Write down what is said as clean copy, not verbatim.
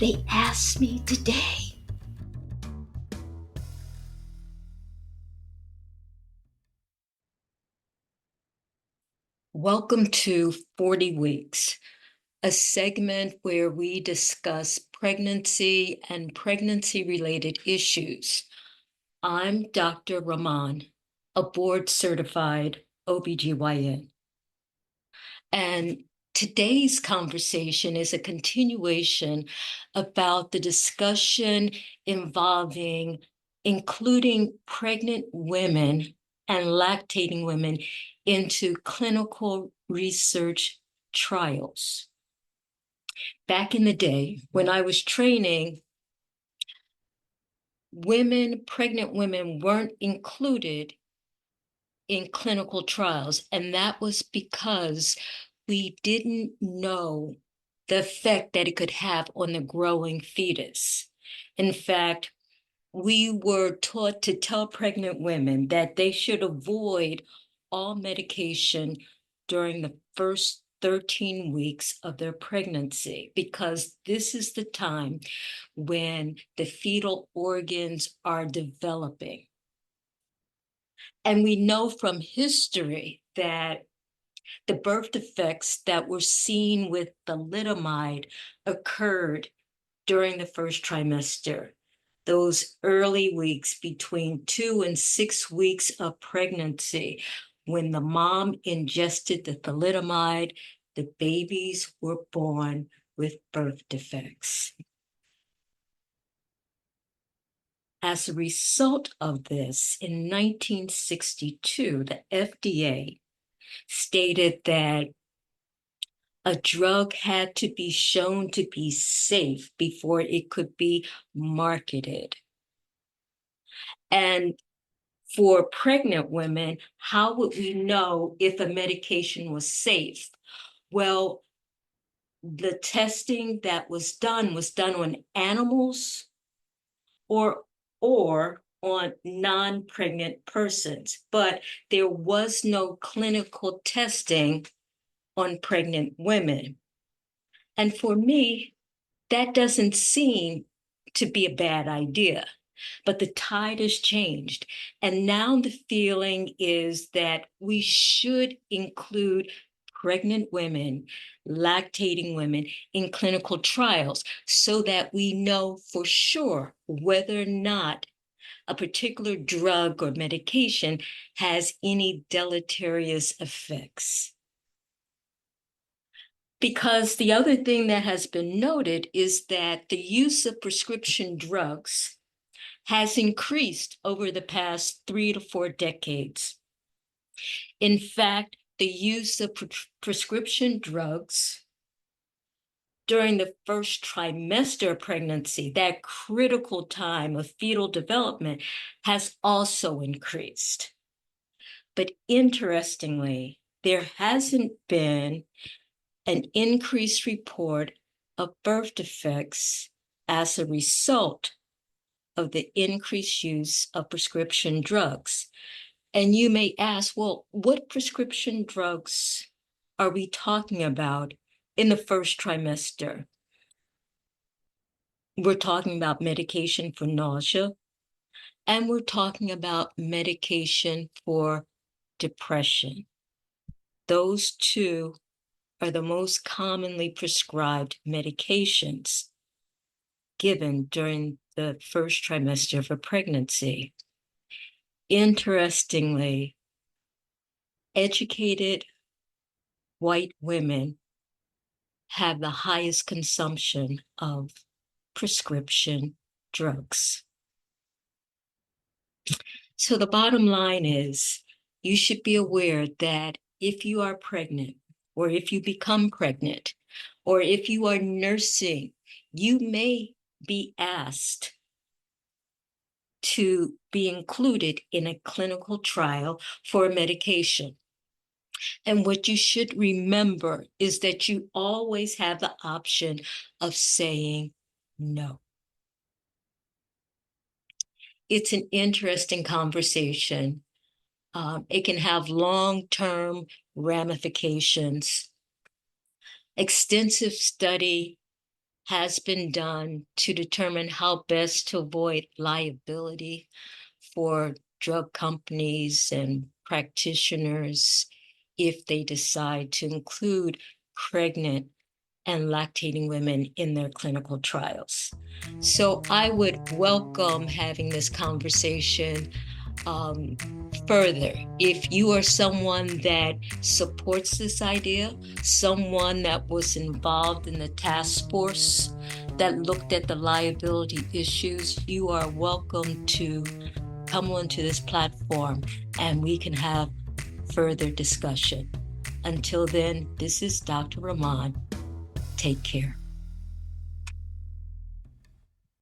They asked me today. Welcome to 40 Weeks, a segment where we discuss pregnancy and pregnancy-related issues. I'm Dr. Rahman, a board-certified OBGYN. And today's conversation is a continuation about the discussion involving including pregnant women and lactating women into clinical research trials. Back in the day, when I was training, pregnant women weren't included in clinical trials, and that was because we didn't know the effect that it could have on the growing fetus. In fact, we were taught to tell pregnant women that they should avoid all medication during the first 13 weeks of their pregnancy, because this is the time when the fetal organs are developing. And we know from history that the birth defects that were seen with thalidomide occurred during the first trimester, those early weeks between 2 and 6 weeks of pregnancy. When the mom ingested the thalidomide, the babies were born with birth defects. As a result of this, in 1962, the FDA stated that a drug had to be shown to be safe before it could be marketed. And for pregnant women, how would we know if a medication was safe? Well, the testing that was done on animals or on non-pregnant persons, but there was no clinical testing on pregnant women. And for me, that doesn't seem to be a bad idea, but the tide has changed. And now the feeling is that we should include pregnant women, lactating women in clinical trials so that we know for sure whether or not a particular drug or medication has any deleterious effects. Because the other thing that has been noted is that the use of prescription drugs has increased over the past 3 to 4 decades. In fact, the use of prescription drugs during the first trimester of pregnancy, that critical time of fetal development, has also increased. But interestingly, there hasn't been an increased report of birth defects as a result of the increased use of prescription drugs. And you may ask, well, what prescription drugs are we talking about in the first trimester? We're talking about medication for nausea, and we're talking about medication for depression. Those two are the most commonly prescribed medications given during the first trimester of a pregnancy. Interestingly, educated white women have the highest consumption of prescription drugs. So the bottom line is, you should be aware that if you are pregnant, or if you become pregnant, or if you are nursing, you may be asked to be included in a clinical trial for a medication. And what you should remember is that you always have the option of saying no. It's an interesting conversation. It can have long-term ramifications. Extensive study has been done to determine how best to avoid liability for drug companies and practitioners if they decide to include pregnant and lactating women in their clinical trials. So I would welcome having this conversation um, further. If you are someone that supports this idea, someone that was involved in the task force that looked at the liability issues, you are welcome to come onto this platform and we can have further discussion. Until then, this is Dr. Rahman. Take care.